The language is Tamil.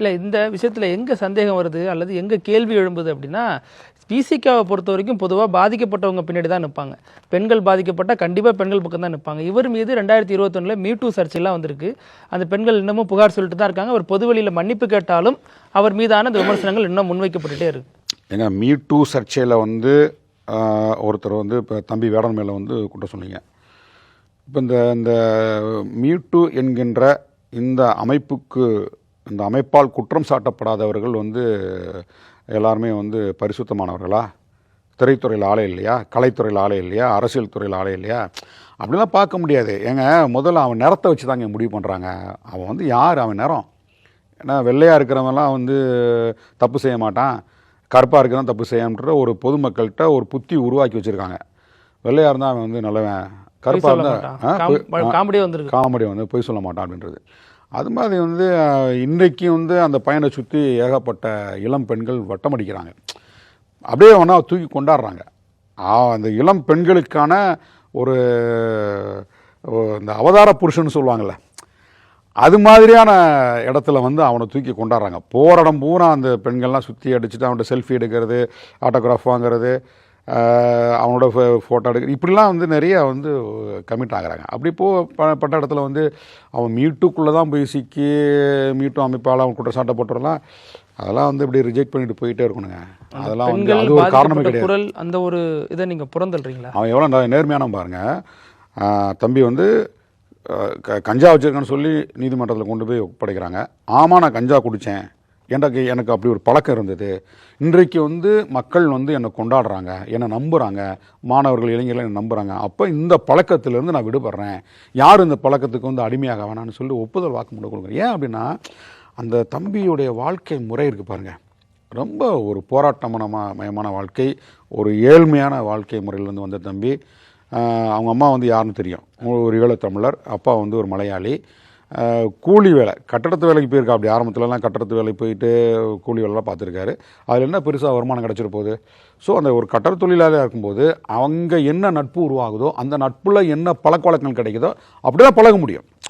இல்லை, இந்த விஷயத்தில் எங்கே சந்தேகம் வருது அல்லது எங்கே கேள்வி எழும்புது அப்படின்னா, பிசிகாவை பொறுத்த வரைக்கும் பொதுவாக பாதிக்கப்பட்டவங்க பின்னாடி தான் நிற்பாங்க. பெண்கள் பாதிக்கப்பட்டால் கண்டிப்பாக பெண்கள் பக்கம் தான் நிற்பாங்க. இவர் மீது 2021 மீ2 சர்ச்சைலாம் வந்திருக்கு. அந்த பெண்கள் இன்னமும் புகார் சொல்லிட்டு தான் இருக்காங்க. அவர் பொதுவெளியில் மன்னிப்பு கேட்டாலும் அவர் மீதான அந்த விமர்சனங்கள் இன்னும் முன்வைக்கப்பட்டுட்டே இருக்கு. ஏங்க மீ2 சர்ச்சையில் வந்து ஒருத்தர் வந்து இப்போ தம்பி வேடன் மேலே வந்து குற்றம் சொன்னீங்க. இப்போ இந்த மீ2 என்கின்ற இந்த அமைப்புக்கு, இந்த அமைப்பால் குற்றம் சாட்டப்படாதவர்கள் வந்து எல்லாருமே வந்து பரிசுத்தமானவர்களா? திரைத்துறையில் ஆளே இல்லையா? கலைத்துறையில் ஆளே இல்லையா? அரசியல் துறையில் ஆளே இல்லையா? அப்படிலாம் பார்க்க முடியாது. ஏங்க முதல்ல அவன் நிறத்தை வச்சு தாங்க முடிவு பண்ணுறாங்க. அவன் வந்து யார்? அவன் நிறம். ஏன்னா வெள்ளையாக இருக்கிறவன்லாம் வந்து தப்பு செய்ய மாட்டான், கருப்பாக இருக்கிறவன் தப்பு செய்யன்ற ஒரு பொதுமக்கள்கிட்ட ஒரு புத்தி உருவாக்கி வச்சுருக்காங்க. வெள்ளையாக இருந்தால் அவன் வந்து நல்லவன், கருப்பாக இருந்தால் காமெடி வந்து பொய் சொல்ல மாட்டான் அப்படின்றது. அது மாதிரி வந்து இன்றைக்கு வந்து அந்த பையனை சுற்றி ஏகப்பட்ட இளம் பெண்கள் வட்டமடிக்கிறாங்க. அப்படியே ஒன்றா தூக்கி கொண்டாடுறாங்க. அந்த இளம் பெண்களுக்கான ஒரு இந்த அவதார புருஷன் சொல்லுவாங்கள்ல, அது மாதிரியான இடத்துல வந்து அவனை தூக்கி கொண்டாடுறாங்க. போகிற இடம் பூரா அந்த பெண்கள்லாம் சுற்றி அடிச்சுட்டு அவன்கிட்ட செல்ஃபி எடுக்கிறது, ஆட்டோகிராஃப் வாங்குறது, அவனோட ஃபோட்டோ எடுக்கிறது, இப்படிலாம் வந்து நிறைய வந்து கமிட் ஆகிறாங்க. அப்படி பட்ட இடத்துல வந்து அவன் மீட்டுக்குள்ளே தான் போய் சிக்கி மீட்டு அமைப்பால் அவன் குற்றச்சாட்டை போட்டுறலாம். அதெல்லாம் வந்து இப்படி ரிஜெக்ட் பண்ணிட்டு போயிட்டே இருக்கணுங்க. அதெல்லாம் வந்து அது ஒரு காரணமே கிடையாது. அந்த ஒரு இதை நீங்கள் புறந்தல்றீங்களா? அவன் எவ்வளோ நேர்மையான பாருங்க. தம்பி வந்து கஞ்சா வச்சுருக்கேன்னு சொல்லி நீதிமன்றத்தில் கொண்டு போய் ஒப்படைக்கிறாங்க. ஆமாம், நான் கஞ்சா குடித்தேன், எனக்கு அப்படி ஒரு பழக்கம் இருந்தது. இன்றைக்கு வந்து மக்கள் வந்து என்னை கொண்டாடுறாங்க, என்னை நம்புகிறாங்க, மாணவர்கள் இளைஞர்கள் என்னை நம்புகிறாங்க. அப்போ இந்த பழக்கத்திலேருந்து நான் விடுபடுறேன், யார் இந்த பழக்கத்துக்கு வந்து அடிமையாக வேணான்னு சொல்லி ஒப்புதல் வாக்குமூலம் கொடுக்குறேன். ஏன் அப்படின்னா, அந்த தம்பியுடைய வாழ்க்கை முறை இருக்குது பாருங்கள், ரொம்ப ஒரு போராட்டமயமான வாழ்க்கை, ஒரு ஏழ்மையான வாழ்க்கை முறையிலேருந்து வந்த தம்பி. அவங்க அம்மா வந்து யாருன்னு தெரியும், ஒரு ஈழத்தமிழர், அப்பா வந்து ஒரு மலையாளி. கூலி வேலை, கட்டடத்து வேலைக்கு போயிருக்கா. அப்படி ஆரம்பத்துலலாம் கட்டடத்து வேலைக்கு போயிட்டு கூலி வேலைலாம் பார்த்துருக்காரு. அதில் என்ன பெருசாக வருமானம் கிடச்சிட போகுது? ஸோ அந்த ஒரு கட்டட தொழிலாளியாக இருக்கும்போது அவங்க என்ன நட்பு உருவாகுதோ, அந்த நட்பில் என்ன பழக்க வழக்கங்கள் கிடைக்குதோ அப்படி தான் பழக முடியும்.